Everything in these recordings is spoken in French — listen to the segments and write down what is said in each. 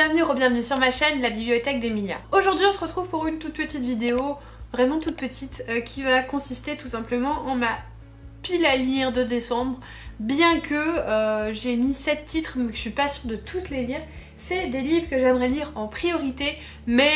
bienvenue sur ma chaîne, la bibliothèque d'Emilia. Aujourd'hui on se retrouve pour une toute petite vidéo, vraiment toute petite, qui va consister tout simplement en ma pile à lire de décembre. Bien que j'ai mis 7 titres mais que je suis pas sûre de tous les lire, c'est des livres que j'aimerais lire en priorité, mais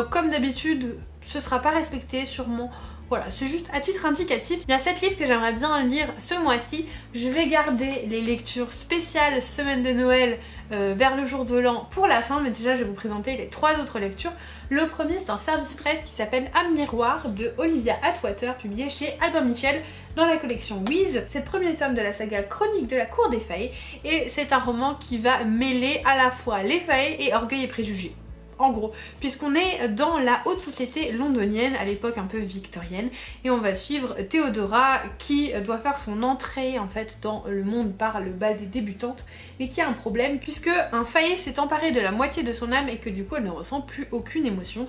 comme d'habitude ce sera pas respecté sûrement. Voilà, c'est juste à titre indicatif. Il y a 7 livres que j'aimerais bien lire ce mois-ci. Je vais garder les lectures spéciales semaine de Noël vers le jour de l'an pour la fin, mais déjà je vais vous présenter les 3 autres lectures. Le premier c'est un service presse qui s'appelle Âme Miroir de Olivia Atwater, publié chez Albin Michel dans la collection Wiz. C'est le premier tome de la saga Chronique de la Cour des Fae et c'est un roman qui va mêler à la fois les Fae et Orgueil et Préjugés. En gros, puisqu'on est dans la haute société londonienne, à l'époque un peu victorienne, et on va suivre Théodora qui doit faire son entrée en fait dans le monde par le bal des débutantes, mais qui a un problème puisque un faillet s'est emparé de la moitié de son âme et que du coup elle ne ressent plus aucune émotion.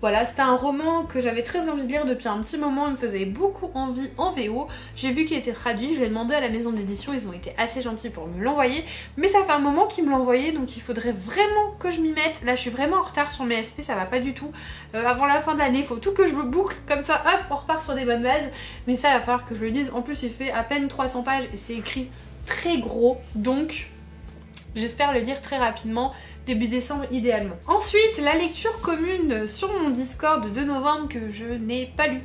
Voilà, c'était un roman que j'avais très envie de lire depuis un petit moment, il me faisait beaucoup envie en VO. J'ai vu qu'il était traduit, je l'ai demandé à la maison d'édition, ils ont été assez gentils pour me l'envoyer. Mais ça fait un moment qu'ils me l'envoyaient, donc il faudrait vraiment que je m'y mette. Là je suis vraiment en retard sur mes SP, ça va pas du tout. Avant la fin de l'année, il faut tout que je le boucle, comme ça hop, on repart sur des bonnes bases. Mais ça va falloir que je le lise, en plus il fait à peine 300 pages et c'est écrit très gros, donc j'espère le lire très rapidement, début décembre idéalement. Ensuite, la lecture commune sur mon Discord de novembre que je n'ai pas lu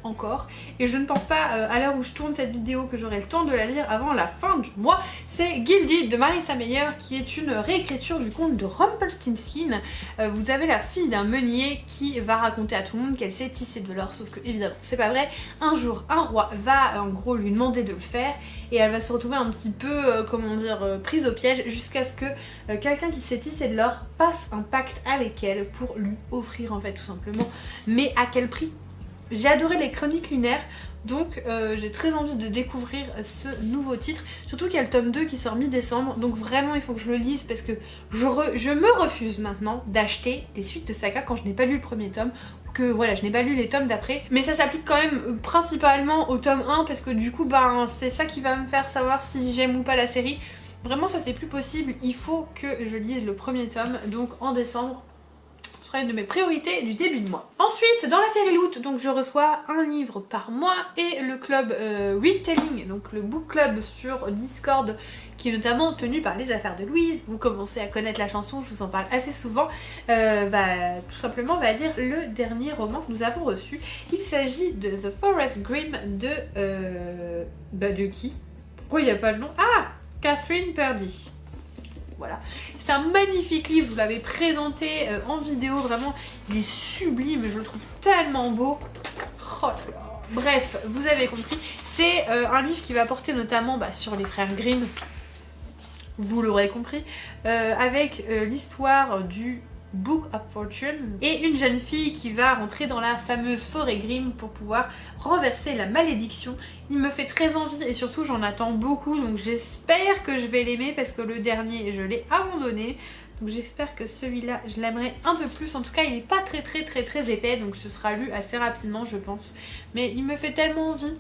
encore, et je ne pense pas à l'heure où je tourne cette vidéo que j'aurai le temps de la lire avant la fin du mois. C'est Gilded de Marissa Meyer, qui est une réécriture du conte de Rumpelstiltskin. Vous avez la fille d'un meunier qui va raconter à tout le monde qu'elle sait tisser de l'or, sauf que évidemment c'est pas vrai. Un jour un roi va en gros lui demander de le faire et elle va se retrouver un petit peu comment dire prise au piège jusqu'à ce que quelqu'un qui sait tisser de l'or passe un pacte avec elle pour lui offrir en fait tout simplement. Mais à quel prix? J'ai adoré les chroniques lunaires, donc j'ai très envie de découvrir ce nouveau titre, surtout qu'il y a le tome 2 qui sort mi-décembre, donc vraiment il faut que je le lise parce que je me refuse maintenant d'acheter les suites de saga quand je n'ai pas lu le premier tome, que voilà, je n'ai pas lu les tomes d'après, mais ça s'applique quand même principalement au tome 1 parce que du coup ben c'est ça qui va me faire savoir si j'aime ou pas la série. Vraiment ça c'est plus possible, il faut que je lise le premier tome, donc en décembre. Une de mes priorités du début de mois. Ensuite, dans la Fairyloot, donc je reçois un livre par mois et le club Readtelling, donc le book club sur Discord, qui est notamment tenu par Les Affaires de Louise. Vous commencez à connaître la chanson, je vous en parle assez souvent. Tout simplement, va dire le dernier roman que nous avons reçu. Il s'agit de The Forest Grimm de qui? Pourquoi il n'y a pas le nom? Ah, Catherine Purdy. Voilà, c'est un magnifique livre, vous l'avez présenté en vidéo, vraiment il est sublime, je le trouve tellement beau. Oh là là. Bref, vous avez compris, c'est un livre qui va porter notamment sur les frères Grimm, vous l'aurez compris, avec l'histoire du Book of Fortune et une jeune fille qui va rentrer dans la fameuse forêt Grimm pour pouvoir renverser la malédiction. Il me fait très envie et surtout j'en attends beaucoup, donc j'espère que je vais l'aimer parce que le dernier je l'ai abandonné, donc j'espère que celui-là je l'aimerai un peu plus. En tout cas il n'est pas très épais, donc ce sera lu assez rapidement je pense, mais il me fait tellement envie.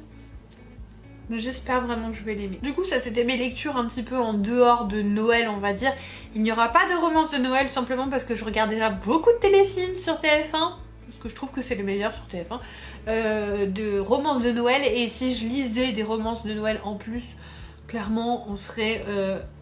J'espère vraiment que je vais l'aimer. Du coup ça c'était mes lectures un petit peu en dehors de Noël on va dire. Il n'y aura pas de romance de Noël simplement parce que je regarde déjà beaucoup de téléfilms sur TF1, parce que je trouve que c'est le meilleur sur TF1, de romances de Noël, et si je lisais des romances de Noël en plus, clairement on serait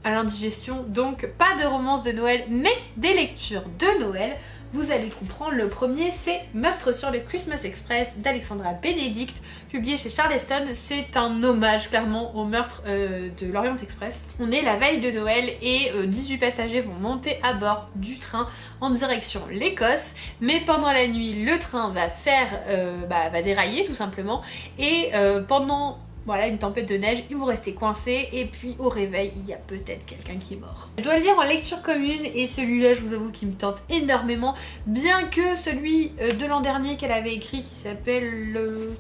à l'indigestion. Donc pas de romance de Noël mais des lectures de Noël. Vous allez comprendre, le premier c'est Meurtre sur le Christmas Express d'Alexandra Benedict, publié chez Charleston. C'est un hommage clairement au meurtre de l'Orient Express. On est la veille de Noël et 18 passagers vont monter à bord du train en direction l'Écosse, mais pendant la nuit le train va dérailler tout simplement, et pendant voilà une tempête de neige, ils vont rester coincés et puis au réveil il y a peut-être quelqu'un qui est mort. Je dois le lire en lecture commune et celui-là je vous avoue qu'il me tente énormément, bien que celui de l'an dernier qu'elle avait écrit qui s'appelle le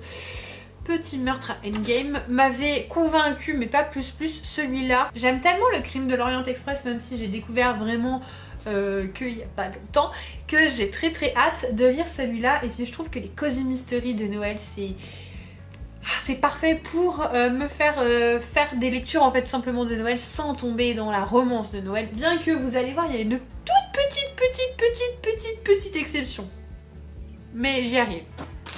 Petit meurtre à Endgame m'avait convaincu mais pas plus. Celui-là, j'aime tellement le crime de l'Orient Express, même si j'ai découvert vraiment qu'il n'y a pas longtemps, que j'ai très hâte de lire celui-là. Et puis je trouve que les cozy mystery de Noël c'est parfait pour me faire faire des lectures en fait tout simplement de Noël sans tomber dans la romance de Noël. Bien que vous allez voir il y a une toute petite exception. Mais j'y arrive.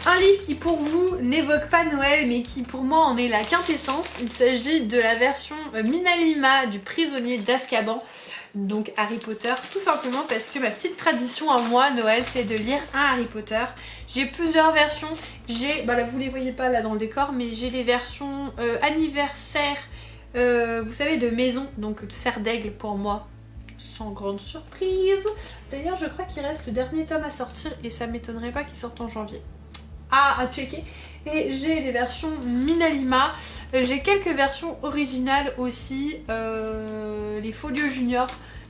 Un livre qui pour vous n'évoque pas Noël mais qui pour moi en est la quintessence. Il s'agit de la version Minalima du prisonnier d'Azkaban. Donc Harry Potter, tout simplement parce que ma petite tradition à moi, Noël, c'est de lire un Harry Potter. J'ai plusieurs versions. J'ai, bah là vous les voyez pas là dans le décor, mais j'ai les versions anniversaire, vous savez, de maison, donc serre d'aigle pour moi. Sans grande surprise. D'ailleurs je crois qu'il reste le dernier tome à sortir et ça m'étonnerait pas qu'il sorte en janvier. À checker. Et j'ai les versions Minalima. J'ai quelques versions originales aussi. Les Folio Junior.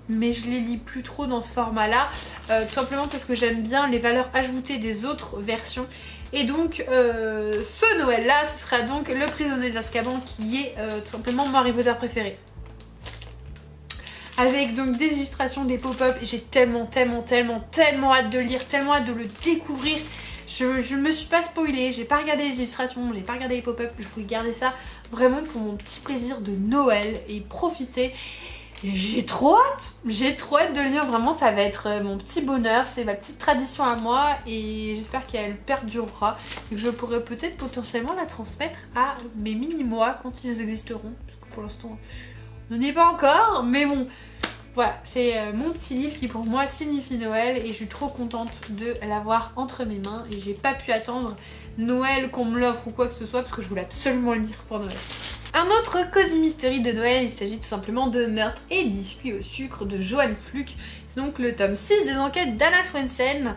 Mais je les lis plus trop dans ce format là. Tout simplement parce que j'aime bien les valeurs ajoutées des autres versions. Et donc ce Noël là ce sera donc le prisonnier d'Azkaban qui est tout simplement mon Harry Potter préféré. Avec donc des illustrations, des pop-up. J'ai tellement hâte de lire, tellement hâte de le découvrir. Je me suis pas spoilée, j'ai pas regardé les illustrations, j'ai pas regardé les pop-up. Je voulais garder ça vraiment pour mon petit plaisir de Noël et profiter. J'ai trop hâte de lire, vraiment ça va être mon petit bonheur, c'est ma petite tradition à moi et j'espère qu'elle perdurera et que je pourrai peut-être potentiellement la transmettre à mes mini-mois quand ils existeront. Parce que pour l'instant... on n'y est pas encore, mais bon, voilà, c'est mon petit livre qui pour moi signifie Noël et je suis trop contente de l'avoir entre mes mains et j'ai pas pu attendre Noël qu'on me l'offre ou quoi que ce soit parce que je voulais absolument le lire pour Noël. Un autre Cozy Mystery de Noël, il s'agit tout simplement de Meurtre et biscuits au sucre de Johann Fluck. C'est donc le tome 6 des enquêtes d'Anna Swensen,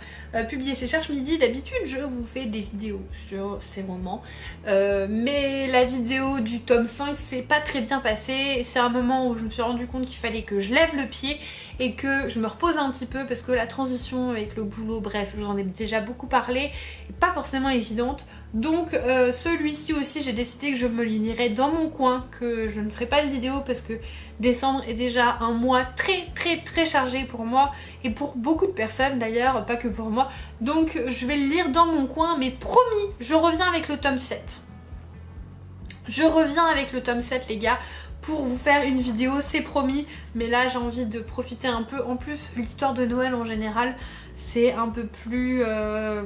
publié chez Cherche Midi. D'habitude je vous fais des vidéos sur ces romans, mais la vidéo du tome 5 s'est pas très bien passée. C'est un moment où je me suis rendu compte qu'il fallait que je lève le pied et que je me repose un petit peu parce que la transition avec le boulot, bref, je vous en ai déjà beaucoup parlé, est pas forcément évidente. Donc celui-ci aussi j'ai décidé que je me le lirai dans mon coin, que je ne ferai pas de vidéo parce que décembre est déjà un mois très chargé pour moi et pour beaucoup de personnes d'ailleurs, pas que pour moi. Donc je vais le lire dans mon coin, mais promis, je reviens avec le tome 7. Je reviens avec le tome 7 les gars pour vous faire une vidéo, c'est promis. Mais là j'ai envie de profiter un peu. En plus l'histoire de Noël en général c'est un peu plus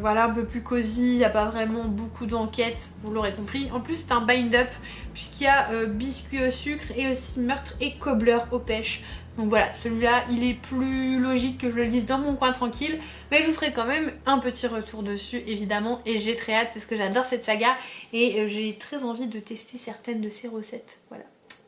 voilà, un peu plus cosy, il n'y a pas vraiment beaucoup d'enquêtes, vous l'aurez compris. En plus c'est un bind-up puisqu'il y a biscuits au sucre et aussi meurtre et cobbler aux pêches. Donc voilà, celui-là il est plus logique que je le lise dans mon coin tranquille, mais je vous ferai quand même un petit retour dessus évidemment et j'ai très hâte parce que j'adore cette saga et j'ai très envie de tester certaines de ses recettes, voilà.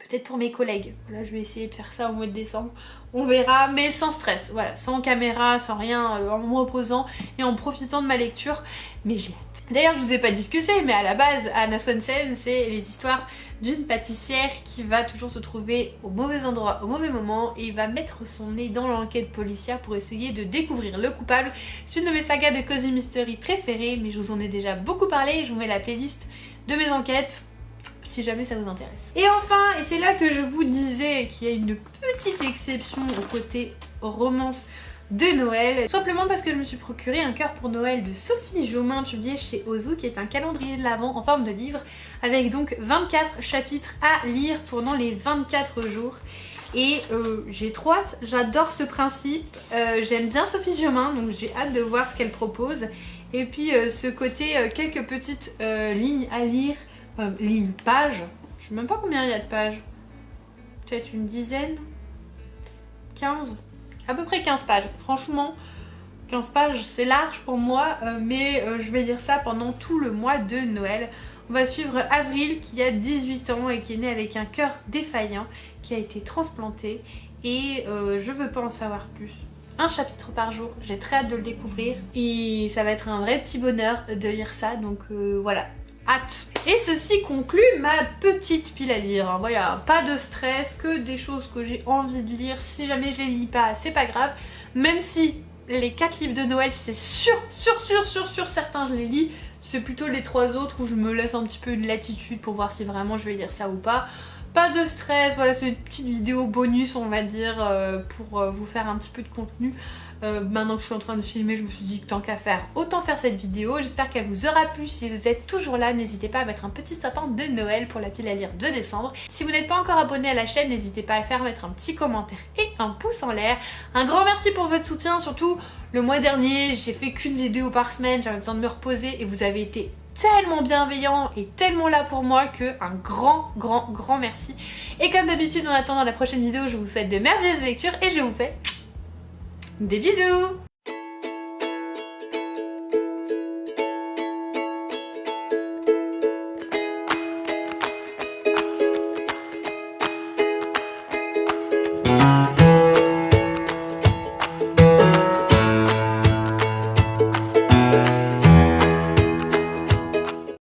Peut-être pour mes collègues, voilà, je vais essayer de faire ça au mois de décembre, on verra, mais sans stress, voilà, sans caméra, sans rien, en me reposant et en profitant de ma lecture, mais j'ai hâte. D'ailleurs je vous ai pas dit ce que c'est, mais à la base Anna Swensen c'est les histoires d'une pâtissière qui va toujours se trouver au mauvais endroit au mauvais moment et va mettre son nez dans l'enquête policière pour essayer de découvrir le coupable. C'est une de mes sagas de Cozy Mystery préférées, mais je vous en ai déjà beaucoup parlé, je vous mets la playlist de mes enquêtes si jamais ça vous intéresse. Et enfin, et c'est là que je vous disais qu'il y a une petite exception au côté romance de Noël, tout simplement parce que je me suis procuré un cœur pour Noël de Sophie Jomain publié chez Ozu, qui est un calendrier de l'Avent en forme de livre avec donc 24 chapitres à lire pendant les 24 jours. Et j'ai trop hâte, j'adore ce principe, j'aime bien Sophie Jomain donc j'ai hâte de voir ce qu'elle propose. Et puis ce côté quelques petites lignes à lire, lignes, pages, je sais même pas combien il y a de pages, peut-être une dizaine, 15, à peu près 15 pages, franchement 15 pages c'est large pour moi, mais je vais lire ça pendant tout le mois de Noël. On va suivre Avril qui a 18 ans et qui est née avec un cœur défaillant, qui a été transplanté et je veux pas en savoir plus. Un chapitre par jour, j'ai très hâte de le découvrir et ça va être un vrai petit bonheur de lire ça, donc voilà, hâte. Et ceci conclut ma petite pile à lire, hein. Voilà, pas de stress, que des choses que j'ai envie de lire. Si jamais je les lis pas, c'est pas grave, même si les 4 livres de Noël c'est sûr certains je les lis, c'est plutôt les 3 autres où je me laisse un petit peu une latitude pour voir si vraiment je vais lire ça ou pas. Pas de stress, voilà, c'est une petite vidéo bonus on va dire pour vous faire un petit peu de contenu. Maintenant que je suis en train de filmer, je me suis dit que tant qu'à faire, autant faire cette vidéo. J'espère qu'elle vous aura plu. Si vous êtes toujours là, n'hésitez pas à mettre un petit sapin de Noël pour la pile à lire de décembre. Si vous n'êtes pas encore abonné à la chaîne, n'hésitez pas à le faire, mettre un petit commentaire et un pouce en l'air. Un grand merci pour votre soutien, surtout le mois dernier, j'ai fait qu'une vidéo par semaine, j'avais besoin de me reposer et vous avez été tellement bienveillant et tellement là pour moi que un grand merci. Et comme d'habitude, en attendant la prochaine vidéo, je vous souhaite de merveilleuses lectures et je vous fais des bisous.